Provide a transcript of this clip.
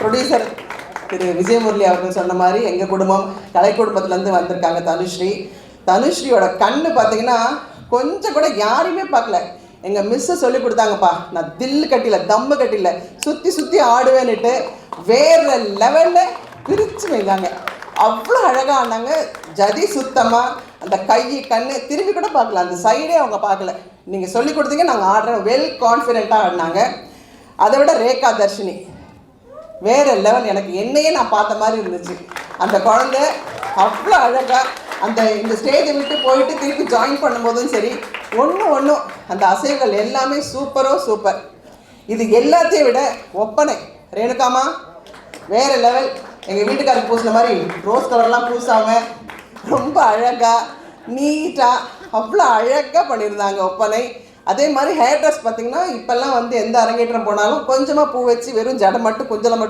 Producer திரு விஜயமுரளி அவர்கள் சொன்ன மாதிரி எங்கள் குடும்பம் கலை குடும்பத்துலேருந்து வந்திருக்காங்க தனுஸ்ரீயோட கண்ணு பார்த்தீங்கன்னா கொஞ்சம் கூட யாரையுமே பார்க்கல. எங்கள் மிஸ்ஸை சொல்லி கொடுத்தாங்கப்பா, நான் தில்லு கட்டில தம்மு கட்டில சுற்றி ஆடுவேன்னுட்டு வேறு லெவலில் பிரித்து வைந்தாங்க. அவ்வளோ அழகாக ஆனாங்க. ஜதி சுத்தமாக அந்த கை கண் திரும்பி கூட பார்க்கல, அந்த சைடே அவங்க பார்க்கல. நீங்கள் சொல்லி கொடுத்தீங்க, நாங்கள் ஆடுறோம், வெல் கான்ஃபிடென்ட்டாக ஆடினாங்க. அதை விட ரேகா தர்ஷினி வேறு லெவல். எனக்கு என்னையே நான் பார்த்த மாதிரி இருந்துச்சு. அந்த குழந்தை அவ்வளோ அழகாக இந்த ஸ்டேஜை விட்டு போயிட்டு திருப்பி ஜாயின் பண்ணும்போதும் சரி, ஒன்றும் அந்த அசைவுகள் எல்லாமே சூப்பர். இது எல்லாத்தையும் விட ஒப்பனை ரேணுகாமா வேறு லெவல். எங்கள் வீட்டுக்காரருக்கு பூசின மாதிரி ரோஸ் கலர்லாம் பூசாமல் ரொம்ப அழகாக நீட்டாக அவ்வளோ அழகாக பண்ணியிருந்தாங்க ஒப்பனை. அதே மாதிரி ஹேர் ட்ரெஸ் பார்த்திங்கன்னா இப்போல்லாம் எந்த அரங்கேற்றம் போனாலும் கொஞ்சமாக பூ வச்சு வெறும் ஜடை மட்டும் குஞ்சலை மட்டும்